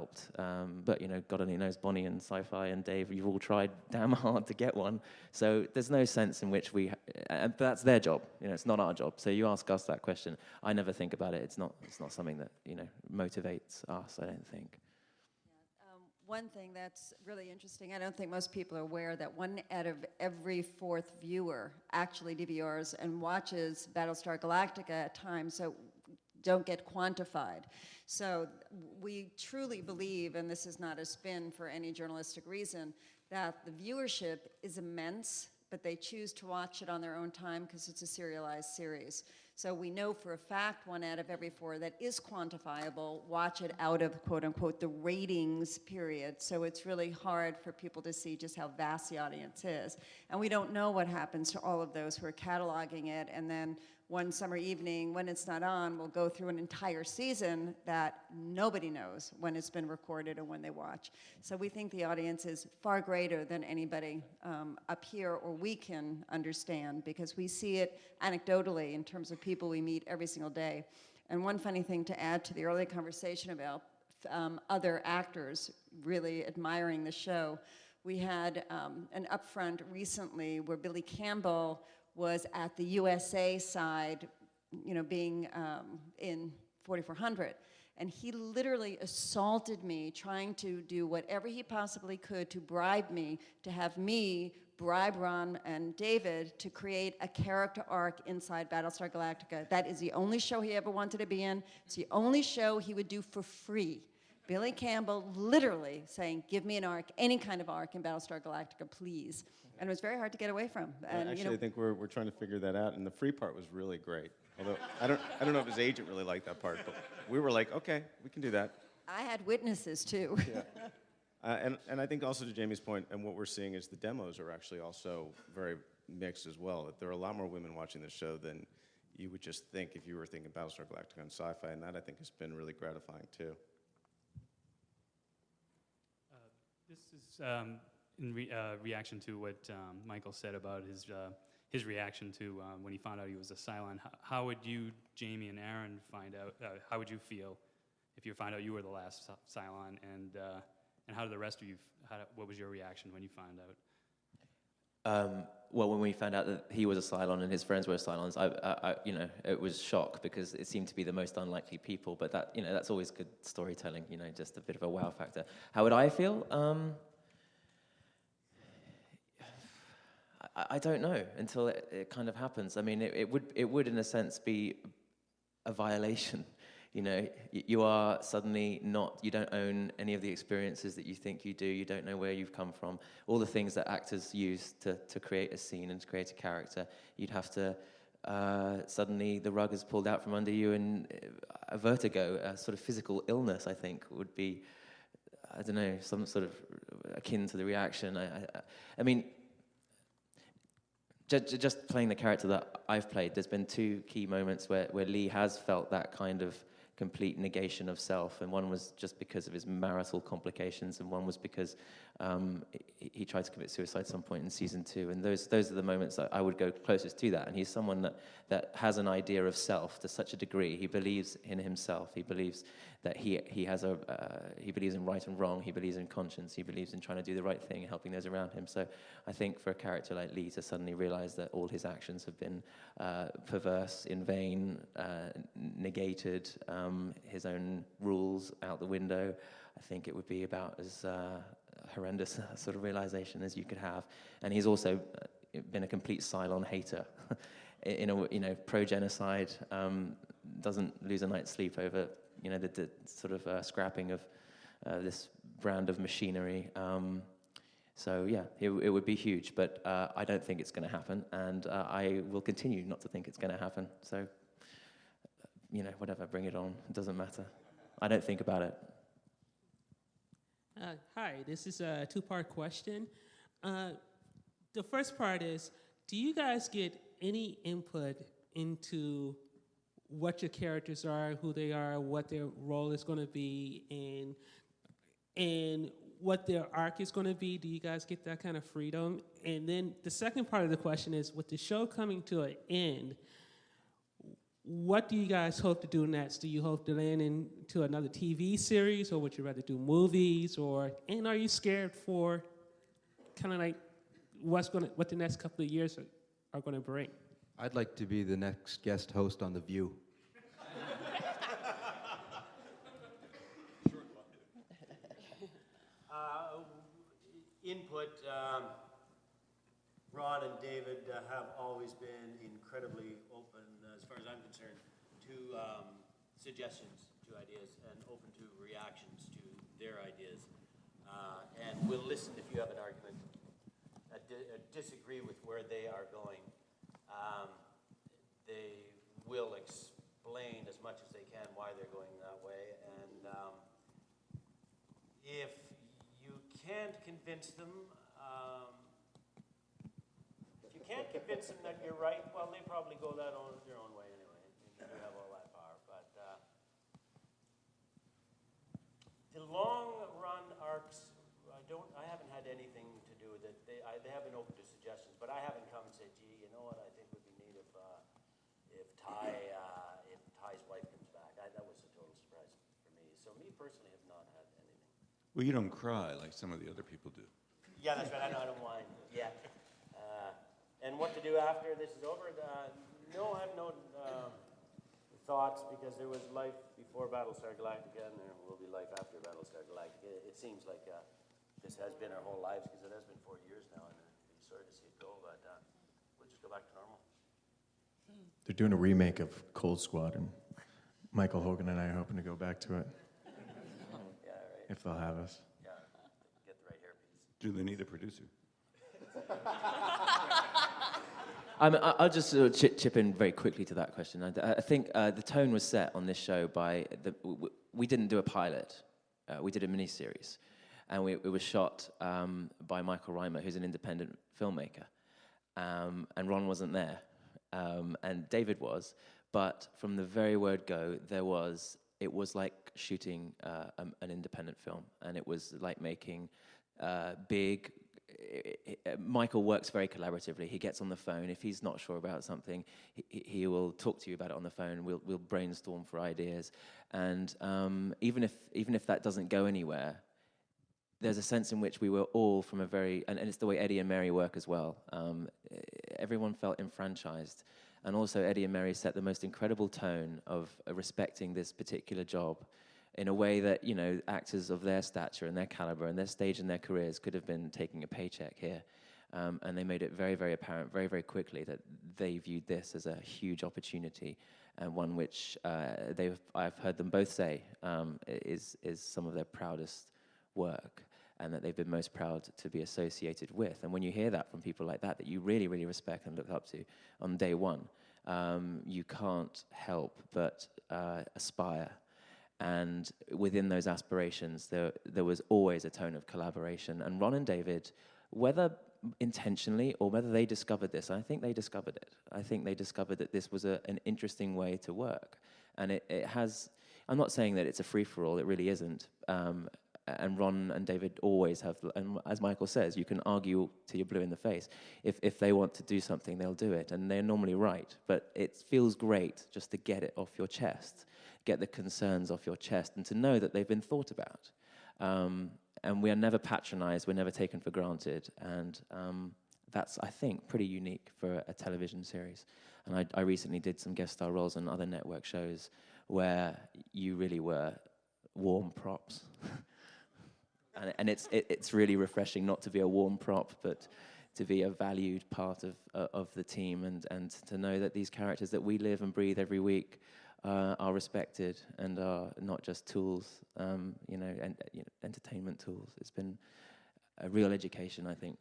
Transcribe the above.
helped. But, God only knows, Bonnie and Sci-Fi and Dave, you've all tried damn hard to get one. So there's no sense in which and that's their job. It's not our job. So you ask us that question. I never think about it. It's not something that, motivates us, I don't think. One thing that's really interesting, I don't think most people are aware that 1 out of every 4th viewer actually DVRs and watches Battlestar Galactica at times, so don't get quantified. So we truly believe, and this is not a spin for any journalistic reason, that the viewership is immense, but they choose to watch it on their own time because it's a serialized series. So we know for a fact 1 out of every 4 that is quantifiable watch it out of, quote unquote, the ratings period. So it's really hard for people to see just how vast the audience is. And we don't know what happens to all of those who are cataloging it, and then one summer evening, when it's not on, we'll go through an entire season that nobody knows when it's been recorded or when they watch. So we think the audience is far greater than anybody up here or we can understand, because we see it anecdotally in terms of people we meet every single day. And one funny thing to add to the early conversation about other actors really admiring the show, we had an upfront recently where Billy Campbell was at the USA side, being in 4400. And he literally assaulted me, trying to do whatever he possibly could to bribe me, to have me bribe Ron and David to create a character arc inside Battlestar Galactica. That is the only show he ever wanted to be in. It's the only show he would do for free. Billy Campbell literally saying, give me an arc, any kind of arc in Battlestar Galactica, please. And it was very hard to get away from. And, actually, I think we're trying to figure that out, and the free part was really great. Although I don't know if his agent really liked that part, but we were like, okay, we can do that. I had witnesses too. Yeah. And I think also to Jamie's point, and what we're seeing is the demos are actually also very mixed as well. That there are a lot more women watching the show than you would just think if you were thinking Battlestar Galactica on Sci-Fi, and that I think has been really gratifying too. This is in reaction to what Michael said about his reaction to when he found out he was a Cylon. How would you, Jamie and Aaron, find out? How would you feel if you found out you were the last Cylon? And how did the rest of you? What was your reaction when you found out? Well, when we found out that he was a Cylon and his friends were Cylons, it was shock because it seemed to be the most unlikely people. But that, that's always good storytelling. Just a bit of a wow factor. How would I feel? I don't know until it kind of happens. I mean, it would in a sense be a violation. You are suddenly you don't own any of the experiences that you think you do. You don't know where you've come from. All the things that actors use to create a scene and to create a character, you'd have to, suddenly the rug is pulled out from under you, and a vertigo, a sort of physical illness, I think, would be, I don't know, some sort of akin to the reaction. I mean, just playing the character that I've played, there's been 2 key moments where Lee has felt that kind of complete negation of self, and one was just because of his marital complications, and one was because he tried to commit suicide at some point in season 2, and those are the moments that I would go closest to that. And he's someone that has an idea of self to such a degree. He believes in himself. He believes that he believes in right and wrong. He believes in conscience. He believes in trying to do the right thing and helping those around him. So I think for a character like Lee to suddenly realize that all his actions have been perverse, in vain, negated, his own rules out the window, I think it would be about as horrendous sort of realization as you could have. And he's also been a complete Cylon hater. Pro-genocide, doesn't lose a night's sleep over the sort of scrapping of this brand of machinery. So yeah, it would be huge, but I don't think it's going to happen, and I will continue not to think it's going to happen. So whatever, bring it on. It doesn't matter. I don't think about it. Hi, this is a 2-part question. The first part is, do you guys get any input into what your characters are, who they are, what their role is going to be, and what their arc is going to be? Do you guys get that kind of freedom? And then the second part of the question is, with the show coming to an end, what do you guys hope to do next? Do you hope to land into another TV series, or would you rather do movies? And are you scared for kind of like what the next couple of years are going to bring? I'd like to be the next guest host on The View. Input, Ron and David have always been incredibly open, as far as I'm concerned, to suggestions, to ideas, and open to reactions to their ideas. And we'll listen if you have an argument, disagree with where they are going. They will explain as much as they can why they're going that way. And if you can't convince them, that you're right, well, they probably go their own way anyway. You have all that power. But the long-run arcs, I haven't had anything to do with it. They have been open to suggestions, but I haven't come and said, gee, you know what, I think would be neat if Ty's wife comes back. That was a total surprise for me. So me personally have not had anything. Well, you don't cry like some of the other people do. Yeah, that's right. I don't whine yet. And what to do after this is over? No, I have no thoughts, because there was life before Battlestar Galactica, and there will be life after Battlestar Galactica. It seems like this has been our whole lives, because it has been 4 years now, and I'm sorry to see it go, but we'll just go back to normal. They're doing a remake of Cold Squad, and Michael Hogan and I are hoping to go back to it. Yeah, right. If they'll have us. Yeah, get the right hairpiece. Do they need a producer? I'll just sort of chip in very quickly to that question. I think the tone was set on this show by we didn't do a pilot. We did a miniseries, and it was shot by Michael Reimer, who's an independent filmmaker, and Ron wasn't there, and David was. But from the very word go, it was like shooting an independent film, and it was like making big. Michael works very collaboratively. He gets on the phone. If he's not sure about something, he will talk to you about it on the phone. We'll brainstorm for ideas, and even if that doesn't go anywhere, there's a sense in which we were all from a very and it's the way Eddie and Mary work as well. Everyone felt enfranchised, and also Eddie and Mary set the most incredible tone of respecting this particular job in a way that, you know, actors of their stature and their caliber and their stage in their careers could have been taking a paycheck here. And they made it very, very apparent very, very quickly that they viewed this as a huge opportunity, and one which I've heard them both say is some of their proudest work, and that they've been most proud to be associated with. And when you hear that from people like that you really, really respect and look up to on day one, you can't help but aspire. And within those aspirations, there was always a tone of collaboration. And Ron and David, whether intentionally or whether they discovered this, I think they discovered it. I think they discovered that this was an interesting way to work. And it has, I'm not saying that it's a free-for-all, it really isn't. And Ron and David always have, and as Michael says, you can argue till you're blue in the face. If they want to do something, they'll do it, and they're normally right. But it feels great just to get it off your chest, get the concerns off your chest, and to know that they've been thought about. And we are never patronized, we're never taken for granted, and that's, I think, pretty unique for a television series. And I recently did some guest star roles on other network shows where you really were warm props. And it's really refreshing not to be a warm prop, but to be a valued part of the team, and to know that these characters that we live and breathe every week are respected and are not just tools, entertainment tools. It's been a real education, I think,